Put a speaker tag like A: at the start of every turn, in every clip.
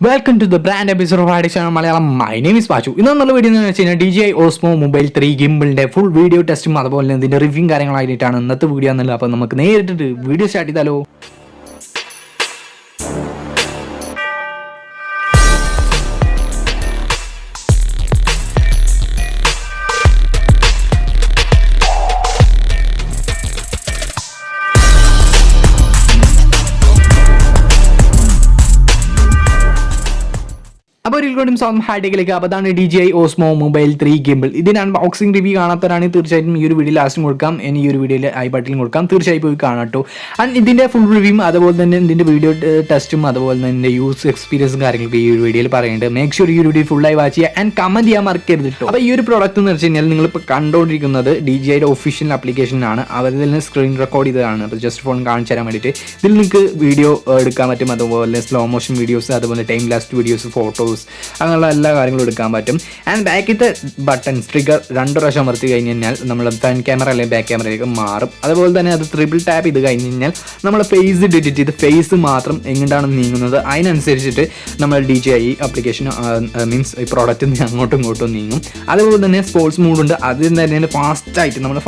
A: Welcome to the brand episode of Malayalam. My name is Pachu. In this video, we will see DJI Osmo Mobile 3 gimbal full video testing. We will see the review. We will see the video. അപ്പോൾ റിക്കോർഡിംഗ് song ഹാർഡിലേക്ക് അപ്പോൾ അതാണ് DJI Osmo Mobile 3 gimbal. ഇതിന് unboxing review കാണാത്തവരാണെങ്കിൽ തീർച്ചയായിട്ടും ഈ ഒരു video ലാസ്റ്റും കൊടുക്കാം, ഇനി ഈ ഒരു വീഡിയോയിൽ ഐ ബട്ടണിൽ കൊടുക്കാം, തീർച്ചയായും പോയി കാണാം കേട്ടോ. ആൻഡ് ഇതിൻ്റെ ഫുൾ റിവ്യൂവും അതുപോലെ തന്നെ ഇതിൻ്റെ വീഡിയോ ടെസ്റ്റും അതുപോലെ തന്നെ ഇതിൻ്റെ യൂസ് എക്സ്പീരിയൻസും കാര്യങ്ങളൊക്കെ ഈ ഒരു വീഡിയോയിൽ പറയുന്നുണ്ട്. മേക്ക് ഷുവർ ഈ ഒരു വീഡിയോ ഫുള്ളായി വാച്ച് ചെയ്യുക ആൻഡ് കമൻറ്റ് ചെയ്യാൻ മറക്കരുത് കേട്ടോ. അപ്പോൾ ഈ ഒരു പ്രോഡക്റ്റ് എന്ന് വെച്ച് കഴിഞ്ഞാൽ നിങ്ങളിപ്പോൾ കണ്ടുകൊണ്ടിരിക്കുന്നത് DJIയുടെ ഒഫീഷ്യൽ ആപ്ലിക്കേഷനാണ്. അവരിൽ നിന്ന് സ്ക്രീൻ റെക്കോർഡ് ചെയ്തതാണ്. അപ്പോൾ ജസ്റ്റ് ഫോൺ കാണിച്ചു തരാൻ വേണ്ടിയിട്ട് ഇതിൽ നിങ്ങൾക്ക് വീഡിയോ എടുക്കാൻ പറ്റും, അതുപോലെ സ്ലോ മോഷൻ വീഡിയോസ്, അതുപോലെ ടൈം ലാസ്റ്റ് വീഡിയോസ്, ഫോട്ടോസ്, അങ്ങനെയുള്ള എല്ലാ കാര്യങ്ങളും എടുക്കാൻ പറ്റും. ആൻഡ് ബാക്കിത്തെ ബട്ടൺസ് ട്രിഗർ 2 പ്രാവശ്യം അമർത്തി കഴിഞ്ഞ് കഴിഞ്ഞാൽ നമ്മൾ ഫ്രണ്ട് ക്യാമറ അല്ലെങ്കിൽ ബാക്ക് ക്യാമറയിലേക്ക് മാറും. അതുപോലെ തന്നെ അത് ട്രിപ്പിൾ ടാപ്പ് ചെയ്ത് കഴിഞ്ഞ് കഴിഞ്ഞാൽ നമ്മൾ ഫേസ് ഡിറ്റക്ട് ചെയ്ത് ഫേസ് മാത്രം എങ്ങോട്ടാണ് നീങ്ങുന്നത് അതിനനുസരിച്ചിട്ട് നമ്മൾ DJI ആപ്ലിക്കേഷൻ മീൻസ് ഈ പ്രോഡക്റ്റ് അങ്ങോട്ടും ഇങ്ങോട്ടും നീങ്ങും. അതുപോലെ തന്നെ സ്പോർട്സ് മൂഡുണ്ട്, അതിൽ തന്നെ ഫാസ്റ്റായിട്ട് നമ്മൾ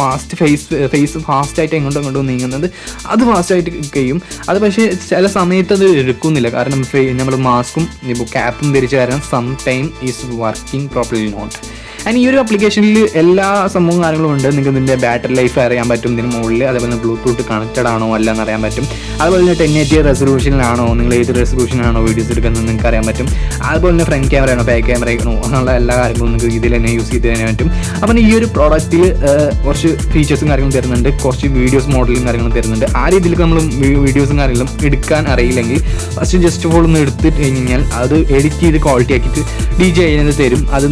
A: ഫേസ് ഫാസ്റ്റായിട്ട് എങ്ങോട്ടും ഇങ്ങോട്ടും നീങ്ങുന്നത് അത് ഫാസ്റ്റായിട്ട് കഴിയും. അത് പക്ഷേ ചില സമയത്ത് അത് എടുക്കുന്നില്ല, കാരണം നമ്മൾ മാസ്കും ഇപ്പോൾ ക്യാപ്പും ധരിച്ച് കാരണം sometime is working properly not. And ഈ ഒരു ആപ്ലിക്കേഷനിൽ എല്ലാ സംഭവം കാര്യങ്ങളും ഉണ്ട്. നിങ്ങൾക്ക് ഇതിൻ്റെ ബാറ്ററി ലൈഫ് അറിയാൻ പറ്റും ഇതിന് മുകളിൽ, അതേപോലെ ബ്ലൂടൂത്ത് കണക്റ്റഡ് ആണോ അല്ല എന്ന് അറിയാൻ പറ്റും. അതുപോലെ തന്നെ 1080 റെസൊല്യൂഷനിലാണോ, നിങ്ങൾ ഏത് റെസൊല്യൂഷനാണോ വീഡിയോസ് എടുക്കുന്നത് നിങ്ങൾക്ക് അറിയാൻ പറ്റും. അതുപോലെ തന്നെ ഫ്രണ്ട് ക്യാമറയാണോ ബാക്ക് ക്യാമറയാണോ അങ്ങനെയുള്ള എല്ലാ കാര്യങ്ങളും നിങ്ങൾക്ക് ഇതിൽ തന്നെ യൂസ് ചെയ്ത് തന്നെ പറ്റും. അപ്പം ഈ ഒരു പ്രോഡക്റ്റിൽ കുറച്ച് ഫീച്ചേഴ്സും കാര്യങ്ങളും തരുന്നുണ്ട്, കുറച്ച് വീഡിയോസ് മോഡലും കാര്യങ്ങളും തരുന്നുണ്ട്. ആ രീതിയിൽ നമ്മൾ വീഡിയോസും കാര്യങ്ങളും എടുക്കാൻ അറിയില്ലെങ്കിൽ ഫസ്റ്റ് ജസ്റ്റ് ഫോൾ ഒന്ന് എടുത്തിട്ട് കഴിഞ്ഞാൽ അത് എഡിറ്റ് ചെയ്ത് ക്വാളിറ്റി ആക്കിയിട്ട് DJI തരും. അത്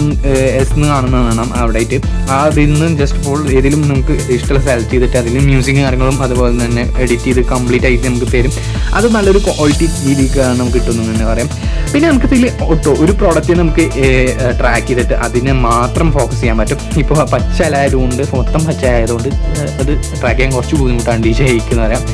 A: കാണാം അവിടെ ആയിട്ട്. അതിൽ നിന്ന് ജസ്റ്റ് ഫോൾ ഏതെങ്കിലും നമുക്ക് ഇഷ്ടമുള്ള സെലക്ട് ചെയ്തിട്ട് അതിൽ മ്യൂസിക് കാര്യങ്ങളും അതുപോലെ തന്നെ എഡിറ്റ് ചെയ്ത് കംപ്ലീറ്റ് ആയിട്ട് നമുക്ക് തരും. അത് നല്ലൊരു ക്വാളിറ്റി രീതിക്കാണ് നമുക്ക് കിട്ടുന്നു എന്ന് പറയാം. പിന്നെ നമുക്ക് ഇതിൽ ഒരു പ്രോഡക്റ്റ് നമുക്ക് ട്രാക്ക് ചെയ്തിട്ട് അതിനെ മാത്രം ഫോക്കസ് ചെയ്യാൻ പറ്റും. ഇപ്പോൾ പച്ചലായതുകൊണ്ട് മൊത്തം പച്ചയായതുകൊണ്ട് അത് ട്രാക്ക് ചെയ്യാൻ കുറച്ച് ബുദ്ധിമുട്ടാണ് DJIക്ക് എന്ന് പറയാം.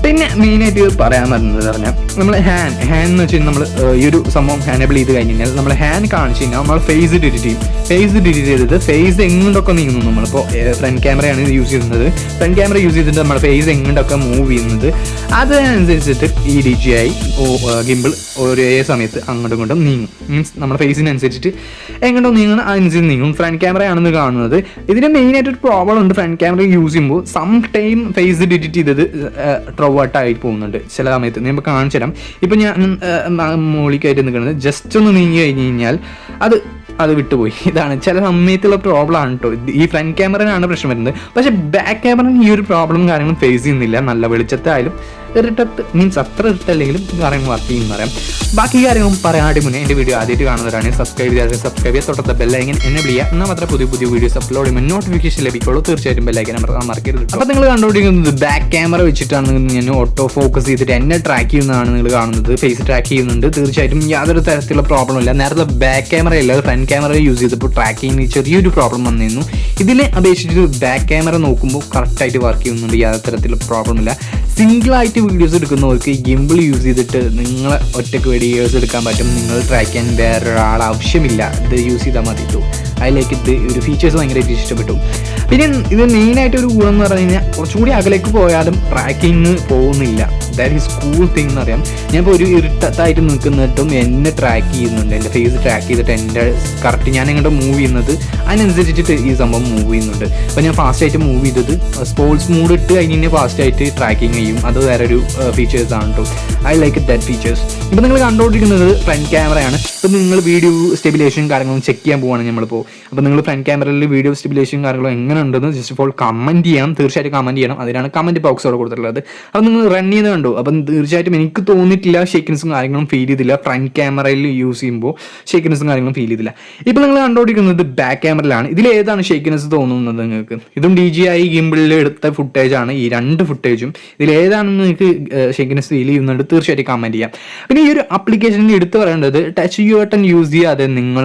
A: പിന്നെ മെയിനായിട്ട് പറയാൻ പറ്റുന്നത് പറഞ്ഞാൽ നമ്മൾ ഹാൻഡ് എന്ന് വെച്ച് കഴിഞ്ഞാൽ നമ്മൾ ഈ ഒരു സംഭവം ഹാനബിൾ ചെയ്ത് കഴിഞ്ഞ് കഴിഞ്ഞാൽ നമ്മൾ ഹാൻഡ് കാണിച്ച് കഴിഞ്ഞാൽ നമ്മൾ ഫേസ് ഡിറ്റക്ട് ചെയ്യും. ഫേസ് ഡിറ്റക്ട് ചെയ്തിട്ട് ഫേസ് എങ്ങോട്ടൊക്കെ നീങ്ങുന്നു. നമ്മളിപ്പോൾ ഫ്രണ്ട് ക്യാമറയാണ് യൂസ് ചെയ്യുന്നത്, ഫ്രണ്ട് ക്യാമറ യൂസ് ചെയ്തിട്ട് നമ്മൾ ഫേസ് എങ്ങോട്ടൊക്കെ മൂവ് ചെയ്യുന്നത് അതിനനുസരിച്ചിട്ട് ഈ DJI ഗിംബിൾ ഒരേ സമയത്ത് അങ്ങോട്ടും ഇങ്ങോട്ടും നീങ്ങും. മീൻസ് നമ്മുടെ ഫേസിനനുസരിച്ചിട്ട് എങ്ങോട്ടും നീങ്ങുന്ന അതിനനുസരിച്ച് നീങ്ങും. ഫ്രണ്ട് ക്യാമറയാണെന്ന് കാണുന്നത്. ഇതിന് മെയിനായിട്ടൊരു പ്രോബ്ലം ഉണ്ട്, ഫ്രണ്ട് ക്യാമറ യൂസ് ചെയ്യുമ്പോൾ സം ടൈം ഫേസ് ഡിറ്റക്ട് ചെയ്തത് ട്രൗട്ടായി പോകുന്നുണ്ട് ചില സമയത്ത്. ഞാൻ ഇപ്പോൾ കാണിച്ചു തരാം. ഇപ്പം ഞാൻ മോളിക്കായിട്ട് നിൽക്കുന്നത് ജസ്റ്റ് ഒന്ന് നീങ്ങി കഴിഞ്ഞ് കഴിഞ്ഞാൽ അത് വിട്ടുപോയി. ഇതാണ് ചില സമയത്തുള്ള പ്രോബ്ലം ആണ് കേട്ടോ. ഈ ഫ്രണ്ട് ക്യാമറയാണ് പ്രശ്നം വരുന്നത്. പക്ഷേ ബാക്ക് ക്യാമറ ഈ ഒരു പ്രോബ്ലം കാര്യങ്ങളും ഫേസ് ചെയ്യുന്നില്ല. നല്ല വെളിച്ചത്തായാലും ഇരട്ടത്ത് മീൻസ് അത്ര ഇരട്ടല്ലെങ്കിലും കാര്യങ്ങൾ വർക്ക് ചെയ്യുന്ന പറയാം. ബാക്കി കാര്യങ്ങളും പറയാനായിട്ട് മുന്നേ എൻ്റെ വീഡിയോ ആദ്യമായിട്ട് കാണുന്നവരാണ് സബ്സ്ക്രൈബ് ചെയ്യുക, തൊട്ടത്തെ ബെല്ലൈക്കൻ എനേബിൾ ചെയ്യുക. എന്നാൽ മാത്രമേ പുതിയ വീഡിയോസ് അപ്ലോഡ് ചെയ്യുമ്പോൾ നോട്ടിഫിക്കേഷൻ ലഭിക്കുള്ളൂ. തീർച്ചയായിട്ടും ബെല്ലൈക്കൻ മറക്കരുത്. അപ്പോൾ നിങ്ങൾ കണ്ടുപിടിക്കുന്നത് ബാക്ക് ക്യാമറ വെച്ചിട്ടാണ് ഞാൻ ഓട്ടോ ഫോക്കസ് ചെയ്തിട്ട് എന്നെ ട്രാക്ക് ചെയ്യുന്നതാണ് നിങ്ങൾ കാണുന്നത്. ഫേസ് ട്രാക്ക് ചെയ്യുന്നുണ്ട്. തീർച്ചയായിട്ടും യാതൊരു തരത്തിലുള്ള പ്രോബ്ലം ഇല്ല. നേരത്തെ ബാക്ക് ക്യാമറ അല്ലാതെ ഫ്രണ്ട് ക്യാമറ യൂസ് ചെയ്തപ്പോൾ ട്രാക്കിങ്ങിന് ചെറിയൊരു പ്രോബ്ലം വന്നിരുന്നു. ഇതിനെ അപേക്ഷിച്ച് ബാക്ക് ക്യാമറ നോക്കുമ്പോൾ കറക്റ്റായിട്ട് വർക്ക് ചെയ്യുന്നുണ്ട്. യാതൊരു തരത്തിലുള്ള പ്രോബ്ലം ഇല്ല. സിംഗിളായിട്ട് വീഡിയോസ് എടുക്കുന്നവർക്ക് ഈ ഗിംബിൾ യൂസ് ചെയ്തിട്ട് നിങ്ങൾ ഒറ്റയ്ക്ക് വീഡിയോസ് എടുക്കാൻ പറ്റും. നിങ്ങൾ ട്രാക്ക് ചെയ്യാൻ വേറൊരാൾ ആവശ്യമില്ല. ഇത് യൂസ് ചെയ്താൽ മതി. അതിലേക്ക് ഇത് ഒരു ഫീച്ചേഴ്സ് ഭയങ്കരമായിട്ട് ഇഷ്ടപ്പെട്ടു. പിന്നെ ഇത് മെയിനായിട്ട് ഒരു ഗുണം എന്ന് പറഞ്ഞു കഴിഞ്ഞാൽ കുറച്ചുകൂടി അകലേക്ക് പോയാലും ട്രാക്കിങ് പോകുന്നില്ല. ദാറ്റ് ഈസ് കൂൾ തിങ് എന്ന് പറയാം. ഞാനിപ്പോൾ ഒരു ഇരുട്ടത്തായിട്ട് നിൽക്കുന്നിട്ടും എന്നെ ട്രാക്ക് ചെയ്യുന്നുണ്ട്. എൻ്റെ ഫേസ് ട്രാക്ക് ചെയ്തിട്ട് എൻ്റെ കറക്റ്റ് ഞാൻ എങ്ങോട്ട് മൂവ് ചെയ്യുന്നത് അതിനനുസരിച്ചിട്ട് ഈ സംഭവം മൂവ് ചെയ്യുന്നുണ്ട്. അപ്പോൾ ഞാൻ ഫാസ്റ്റായിട്ട് മൂവ് ചെയ്തത് സ്പോർട്സ് മൂഡ് ഇട്ട് കഴിഞ്ഞ് ഫാസ്റ്റായിട്ട് ട്രാക്കിങ് ചെയ്യും. അത് വേറെ ഒരു ഫീച്ചേഴ്സ് ആണ് കേട്ടോ. I like that features. ഇപ്പോൾ നിങ്ങൾ കണ്ടുകൊണ്ടിരിക്കുന്നത് ഫ്രണ്ട് ക്യാമറയാണ്. ഇപ്പോൾ നിങ്ങൾ വീഡിയോ സ്റ്റെബിലേഷൻ കാര്യങ്ങളും ചെക്ക് ചെയ്യാൻ പോവുകയാണ് നമ്മളിപ്പോൾ. അപ്പോൾ നിങ്ങൾ ഫ്രണ്ട് ക്യാമറയിൽ വീഡിയോ സ്റ്റെബിലേഷൻ കാര്യങ്ങളും എങ്ങനെ ഉണ്ടെന്ന് ജസ്റ്റ് ഇപ്പോൾ കമൻറ്റ് ചെയ്യണം. തീർച്ചയായിട്ടും കമൻറ്റ് ചെയ്യണം. അതിനാണ് കമൻറ്റ് ബോക്സ് അവിടെ കൊടുത്തിട്ടുള്ളത്. അപ്പോൾ നിങ്ങൾ റൺ ചെയ്ത് കണ്ടു. അപ്പം തീർച്ചയായിട്ടും എനിക്ക് തോന്നിയിട്ടില്ല ഷേക്കിനെസ്സും കാര്യങ്ങളും ഫീൽ ചെയ്തില്ല. ഫ്രണ്ട് ക്യാമറയിൽ യൂസ് ചെയ്യുമ്പോൾ ഷേക്കിനെസ്സും കാര്യങ്ങളും ഫീൽ ചെയ്തില്ല. ഇപ്പോൾ നിങ്ങൾ കണ്ടുകൊണ്ടിരിക്കുന്നത് ബാക്ക് ക്യാമറയിലാണ്. ഇതിൽ ഏതാണ് ഷേക്കിനെസ് തോന്നുന്നത് നിങ്ങൾക്ക്? ഇതും DJI ഗിംബിളിൽ എടുത്ത ഫുട്ടേജാണ്. ഈ 2 ഫുട്ടേജും ഇതിൽ ഏതാണെന്ന് നിങ്ങൾക്ക് ഷേക്കിനെസ് ഫീൽ ചെയ്യുന്നുണ്ട് തീർച്ചയായിട്ടും കമൻറ്റ് ചെയ്യാം. പിന്നെ ഈ ഒരു ആപ്ലിക്കേഷനിൽ എടുത്ത് പറയേണ്ടത് ടച്ച് ബട്ടൺ യൂസ് ചെയ്യാതെ നിങ്ങൾ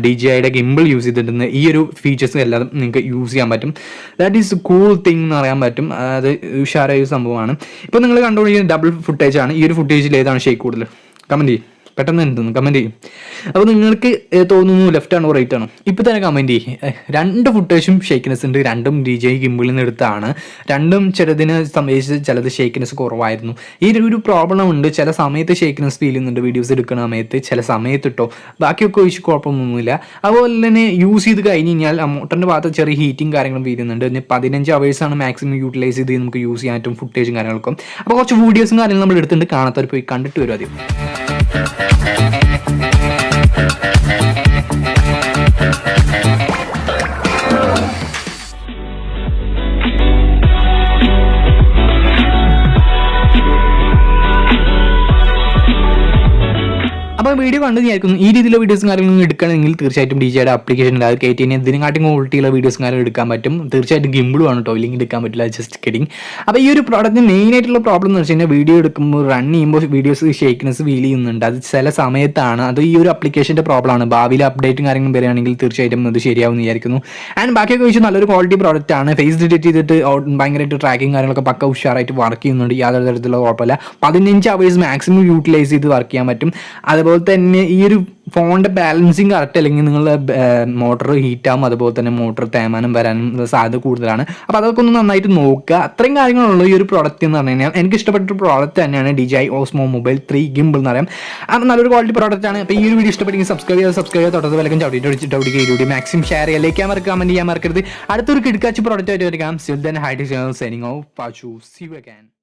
A: DJIയുടെ ഗിംബിൾ യൂസ് ചെയ്തിട്ട് ഈ ഒരു ഫീച്ചേഴ്സ് എല്ലാം നിങ്ങൾക്ക് യൂസ് ചെയ്യാൻ പറ്റും. ദാറ്റ് ഈസ് കൂൾ തിങ് എന്ന് പറയാൻ പറ്റും. അത് ഉഷാറായ ഒരു സംഭവമാണ്. ഇപ്പോൾ നിങ്ങൾ കണ്ടുകൊണ്ടിരിക്കുന്ന ഡബിൾ ഫുട്ടേജ് ആണ്. ഈ ഒരു ഫുട്ടേജിൽ ഏതാണ് ഷേക്ക് കൂടുതൽ? കമൻറ്റ് ചെയ്യും. പെട്ടെന്ന് എന്തെന്ന് കമൻറ്റ് ചെയ്യും. അപ്പോൾ നിങ്ങൾക്ക് തോന്നുന്നു ലെഫ്റ്റ് ആണോ റൈറ്റ് ആണോ ഇപ്പോൾ തന്നെ കമൻറ്റ് ചെയ്യും. 2 ഫുട്ടേജും ഷേക്കിനെസ് ഉണ്ട്, 2ഉം DJI ഗിംബിളിൽ നിന്ന് എടുത്താണ്. 2ഉം ചിലതിനെ സംബന്ധിച്ച് ചിലത് ഷേക്കിനെസ് കുറവായിരുന്നു. ഈ ഒരു പ്രോബ്ലം ഉണ്ട്, ചില സമയത്ത് ഷേക്കിനെസ് ഫീൽ ചെയ്യുന്നുണ്ട് വീഡിയോസ് എടുക്കുന്ന സമയത്ത്, ചില സമയത്ത് ഇട്ടോ, ബാക്കിയൊക്കെ ഒഴിച്ച് കുഴപ്പമൊന്നുമില്ല. അതുപോലെ തന്നെ യൂസ് ചെയ്ത് കഴിഞ്ഞ് കഴിഞ്ഞാൽ മോട്ടറിൻ്റെ ഭാഗത്ത് ചെറിയ ഹീറ്റിംഗ് കാര്യങ്ങളും വരുന്നുണ്ട്. 15 അവേഴ്സാണ് മാക്സിമം യൂട്ടിലൈസ് ചെയ്ത് നമുക്ക് യൂസ് ചെയ്യാൻ പറ്റും ഫുട്ടേജും കാര്യങ്ങൾക്കും. അപ്പോൾ കുറച്ച് വീഡിയോസും കാര്യങ്ങളും നമ്മൾ എടുത്തിട്ടുണ്ട്, കാണാത്തവർ പോയി കണ്ടിട്ട് വരും ആദ്യം. അപ്പോൾ വീഡിയോ കണ്ടു വിചാരിക്കുന്നു. ഈ രീതിയിലുള്ള വീഡിയോസും കാര്യങ്ങളും എടുക്കണമെങ്കിൽ തീർച്ചയായിട്ടും DJIയുടെ ആപ്ലിക്കേഷൻ അത് കയറ്റി കഴിഞ്ഞാൽ ഇതിനെക്കാട്ടും ക്വാളിറ്റിയുള്ള വീഡിയോസും കാര്യങ്ങളും എടുക്കാൻ പറ്റും. തീർച്ചയായിട്ടും ഗിംബിളും ആണ് കേട്ടോ, ഇല്ലെങ്കിൽ എടുക്കാൻ പറ്റില്ല, ജസ്റ്റ് കിഡിങ്. അപ്പോൾ ഈ ഒരു പ്രോഡക്റ്റിന് മെയിൻ ആയിട്ടുള്ള പ്രോബ്ലം എന്ന് വെച്ച് കഴിഞ്ഞാൽ വീഡിയോ എടുക്കുമ്പോൾ റൺ ചെയ്യുമ്പോൾ വീഡിയോസ് ഷേക്ക്നെസ് ഫീൽ ചെയ്യുന്നുണ്ട്. അത് ചില സമയത്താണ്, അത് ഈ ഒരു ആപ്ലിക്കേഷൻ്റെ പ്രോബ്ലമാണ്. ഭാവിയിൽ അപ്ഡേറ്റും കാര്യങ്ങളും വരികയാണെങ്കിൽ തീർച്ചയായിട്ടും അത് ശരിയാവും വിചാരിക്കുന്നു. ആൻഡ് ബാക്കിയൊക്കെ വെച്ച് നല്ലൊരു ക്വാളിറ്റി പ്രോഡക്റ്റ് ആണ്. ഫേസ് ഡിറ്റക്ട് ചെയ്തിട്ട് ഭയങ്കരമായിട്ട് ട്രാക്കിങ് കാര്യങ്ങളൊക്കെ പക്ക ഉഷാറായിട്ട് വർക്ക് ചെയ്യുന്നുണ്ട്, യാതൊരു തരത്തിലുള്ള കുഴപ്പമില്ല. 15 അവേഴ്സ് മാക്സിമം യൂട്ടിലൈസ് ചെയ്ത് വർക്ക് ചെയ്യാൻ പറ്റും. അതുപോലെ തന്നെ ഈ ഒരു ഫോണിൻ്റെ ബാലൻസിങ് കറക്റ്റ് അല്ലെങ്കിൽ നിങ്ങളുടെ മോട്ടർ ഹീറ്റാകും, അതുപോലെ തന്നെ മോട്ടർ തേമാനം വരാനും സാധ്യത കൂടുതലാണ്. അപ്പോൾ അതൊക്കെ ഒന്ന് നന്നായിട്ട് നോക്കുക. അത്രയും കാര്യങ്ങളുള്ള ഈ ഒരു പ്രോഡക്റ്റ് എന്ന് പറഞ്ഞു കഴിഞ്ഞാൽ എനിക്ക് ഇഷ്ടപ്പെട്ടൊരു പ്രോഡക്റ്റ് തന്നെയാണ് DJI Osmo Mobile 3 Gimbal എന്ന് പറയാം. അത് നല്ലൊരു ക്വാളിറ്റി പ്രോഡക്റ്റ് ആണ്. അപ്പോൾ ഈ ഒരു വീഡിയോ ഇഷ്ടപ്പെട്ടെങ്കിൽ സബ്സ്ക്രൈബ് ചെയ്യുക, തൊട്ടത് വിലക്കും ചവിട്ടിയിട്ട് ഈ വീഡിയോ മാക്സിമം ഷെയർ ചെയ്യുക, ലൈക്ക് ചെയ്യാൻ മറക്കുക, കമൻറ്റ് ചെയ്യാൻ മറക്കരുത്. അടുത്തൊരു കിടക്കാച്ച് പ്രോഡക്റ്റ് ആയിട്ട് വരിക. Till then, hi, this is signing off. See you again.